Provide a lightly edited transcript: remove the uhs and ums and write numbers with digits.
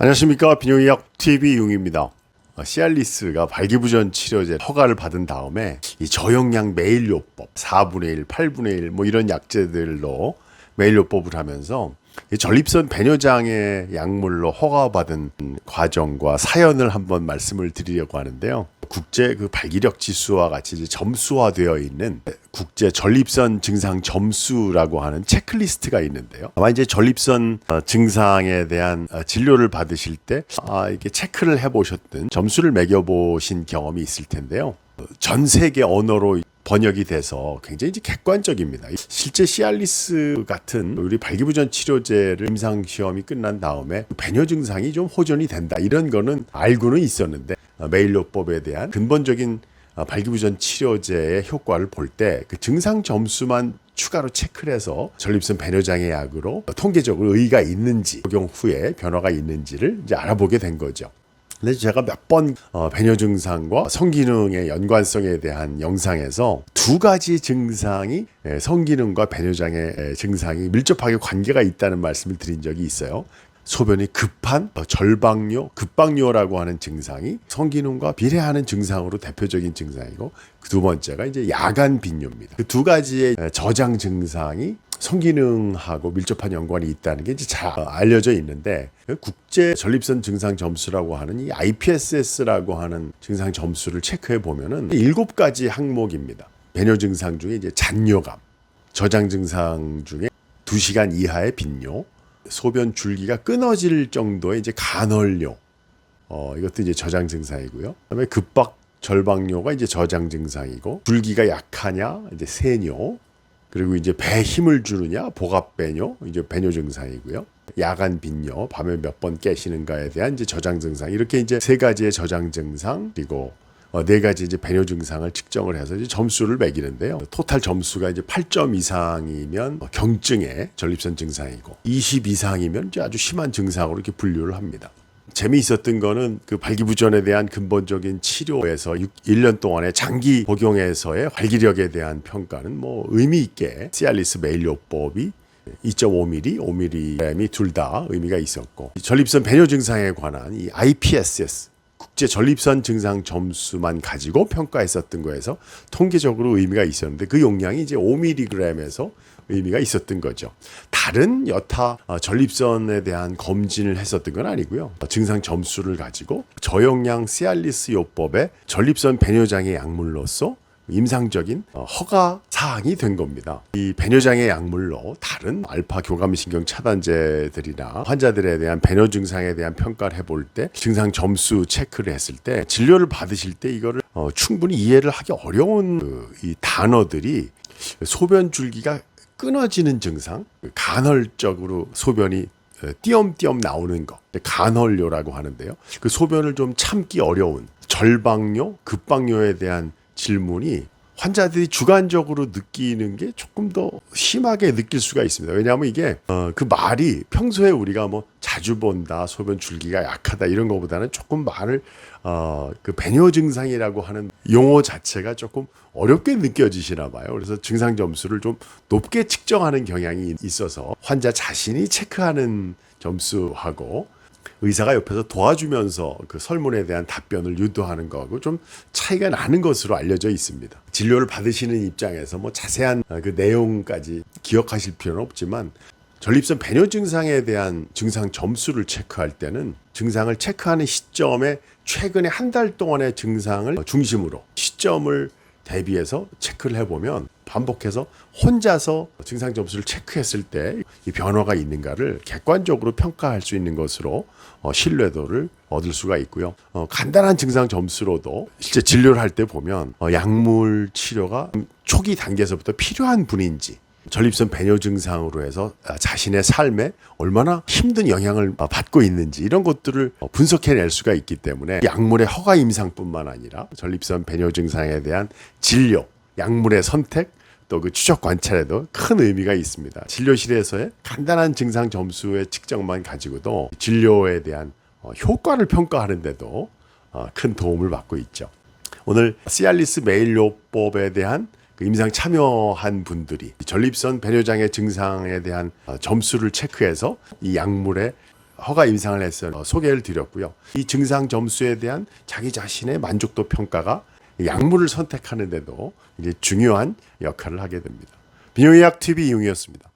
안녕하십니까. 비뇨기약 TV 용입니다. 시알리스가 발기부전 치료제 허가를 받은 다음에 이 저용량 매일요법 4분의 1, 8분의 1 뭐 이런 약제들로 매일요법을 하면서 이 전립선 배뇨장애 약물로 허가받은 과정과 사연을 한번 말씀을 드리려고 하는데요. 국제 그 발기력 지수와 같이 이제 점수화되어 있는 국제 전립선 증상 점수라고 하는 체크리스트가 있는데요. 아마 이제 전립선 증상에 대한 진료를 받으실 때 이렇게 체크를 해보셨든 점수를 매겨보신 경험이 있을 텐데요. 전 세계 언어로 번역이 돼서 굉장히 이제 객관적입니다. 실제 시알리스 같은 우리 발기부전 치료제를 임상 시험이 끝난 다음에 배뇨 증상이 좀 호전이 된다 이런 거는 알고는 있었는데 메일요법에 대한 근본적인 발기부전 치료제의 효과를 볼 때 그 증상 점수만 추가로 체크를 해서 전립선 배뇨장애 약으로 통계적으로 의의가 있는지 적용 후에 변화가 있는지를 이제 알아보게 된 거죠. 근데 제가 몇 번 배뇨 증상과 성기능의 연관성에 대한 영상에서 두 가지 증상이 성기능과 배뇨장애 증상이 밀접하게 관계가 있다는 말씀을 드린 적이 있어요. 소변이 급한 절박뇨, 급박뇨라고 하는 증상이 성기능과 비례하는 증상으로 대표적인 증상이고 그 두 번째가 이제 야간 빈뇨입니다. 그 두 가지의 저장 증상이 성기능하고 밀접한 연관이 있다는 게 이제 잘 알려져 있는데 국제 전립선 증상 점수라고 하는 이 IPSS라고 하는 증상 점수를 체크해 보면은 7가지 항목입니다. 배뇨 증상 중에 이제 잔뇨감, 저장 증상 중에 2시간 이하의 빈뇨, 소변 줄기가 끊어질 정도의 이제 간헐뇨, 이것도 이제 저장 증상이고요. 그다음에 급박 절박뇨가 이제 저장 증상이고, 줄기가 약하냐 이제 세뇨, 그리고 이제 배에 힘을 주느냐 복압배뇨 이제 배뇨 증상이고요. 야간 빈뇨, 밤에 몇 번 깨시는가에 대한 이제 저장 증상, 이렇게 이제 3가지의 저장 증상 그리고 4가지 이제 배뇨 증상을 측정을 해서 이제 점수를 매기는데요. 토탈 점수가 이제 8점 이상이면 경증의 전립선 증상이고 20 이상이면 이제 아주 심한 증상으로 이렇게 분류를 합니다. 재미있었던 거는 그 발기부전에 대한 근본적인 치료에서 1년 동안의 장기 복용에서의 발기력에 대한 평가는 뭐 의미 있게 시알리스 메일요법이 2.5mm, 5mm이 둘 다 의미가 있었고, 전립선 배뇨 증상에 관한 이 IPSS 국제 전립선 증상 점수만 가지고 평가했었던 거에서 통계적으로 의미가 있었는데 그 용량이 이제 5mg에서 의미가 있었던 거죠. 다른 여타 전립선에 대한 검진을 했었던 건 아니고요. 증상 점수를 가지고 저용량 시알리스 요법의 전립선 배뇨장애 약물로서 임상적인 허가 사항이 된 겁니다. 이 배뇨장애 약물로 다른 알파 교감신경 차단제들이나 환자들에 대한 배뇨 증상에 대한 평가를 해볼 때 증상 점수 체크를 했을 때 진료를 받으실 때 이거를 충분히 이해를 하기 어려운 이 단어들이 소변 줄기가 끊어지는 증상, 간헐적으로 소변이 띄엄띄엄 나오는 것, 간헐뇨라고 하는데요. 그 소변을 좀 참기 어려운 절박뇨, 급박뇨에 대한 질문이 환자들이 주관적으로 느끼는 게 조금 더 심하게 느낄 수가 있습니다. 왜냐하면 이게 그 말이 평소에 우리가 뭐 자주 본다, 소변 줄기가 약하다 이런 것보다는 조금 말을 그 배뇨 증상이라고 하는 용어 자체가 조금 어렵게 느껴지시나 봐요. 그래서 증상 점수를 좀 높게 측정하는 경향이 있어서 환자 자신이 체크하는 점수하고 의사가 옆에서 도와주면서 그 설문에 대한 답변을 유도하는 거하고 좀 차이가 나는 것으로 알려져 있습니다. 진료를 받으시는 입장에서 뭐 자세한 그 내용까지 기억하실 필요는 없지만 전립선 배뇨 증상에 대한 증상 점수를 체크할 때는 증상을 체크하는 시점에 최근에 한 달 동안의 증상을 중심으로 시점을 대비해서 체크를 해보면 반복해서 혼자서 증상 점수를 체크했을 때 이 변화가 있는가를 객관적으로 평가할 수 있는 것으로 신뢰도를 얻을 수가 있고요. 간단한 증상 점수로도 실제 진료를 할 때 보면 약물 치료가 초기 단계에서부터 필요한 분인지, 전립선 배뇨 증상으로 해서 자신의 삶에 얼마나 힘든 영향을 받고 있는지 이런 것들을 분석해낼 수가 있기 때문에 약물의 허가 임상뿐만 아니라 전립선 배뇨 증상에 대한 진료, 약물의 선택, 또 그 추적 관찰에도 큰 의미가 있습니다. 진료실에서의 간단한 증상 점수의 측정만 가지고도 진료에 대한 효과를 평가하는 데도 큰 도움을 받고 있죠. 오늘 시알리스 메일요법에 대한 그 임상 참여한 분들이 전립선 배뇨장애 증상에 대한 점수를 체크해서 이 약물의 허가 임상을 해서 소개를 드렸고요. 이 증상 점수에 대한 자기 자신의 만족도 평가가 약물을 선택하는 데도 이제 중요한 역할을 하게 됩니다. 비뇨의학 TV 이용이었습니다.